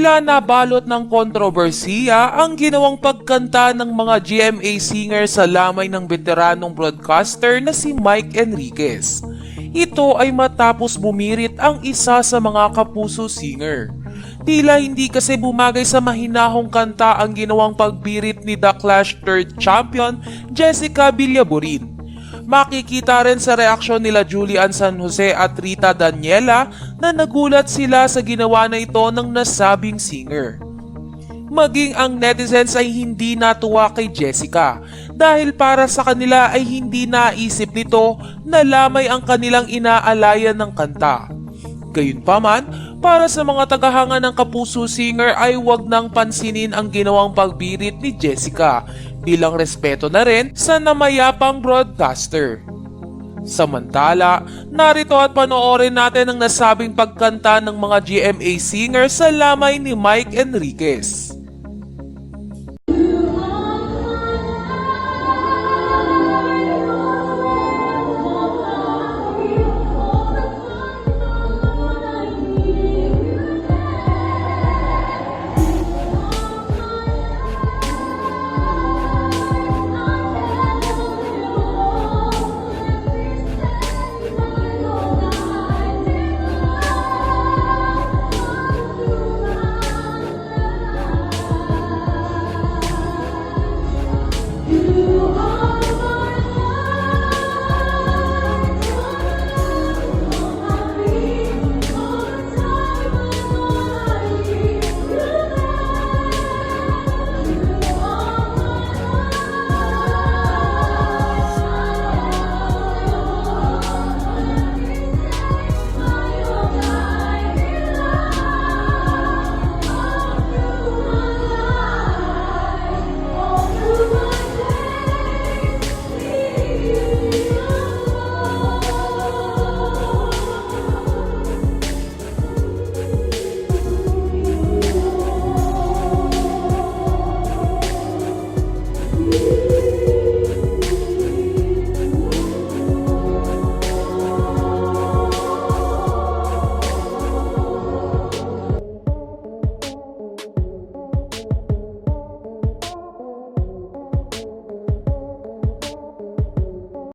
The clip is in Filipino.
Tila nabalot ng kontrobersiya ang ginawang pagkanta ng mga GMA singer sa lamay ng veteranong broadcaster na si Mike Enriquez. Ito ay matapos bumirit ang isa sa mga kapuso singer. Tila hindi kasi bumagay sa mahinahong kanta ang ginawang pagbirit ni The Clash third champion Jessica Villaborin. Makikita rin sa reaksyon nila Julian San Jose at Rita Daniela na nagulat sila sa ginawa na ito ng nasabing singer. Maging ang netizens ay hindi natuwa kay Jessica dahil para sa kanila ay hindi naisip nito na lamay ang kanilang inaalayan ng kanta. Gayunpaman, para sa mga tagahanga ng kapuso singer ay wag nang pansinin ang ginawang pagbirit ni Jessica bilang respeto na rin sa namayapang broadcaster. Samantala, narito at panoorin natin ang nasabing pagkanta ng mga GMA singer sa lamay ni Mike Enriquez.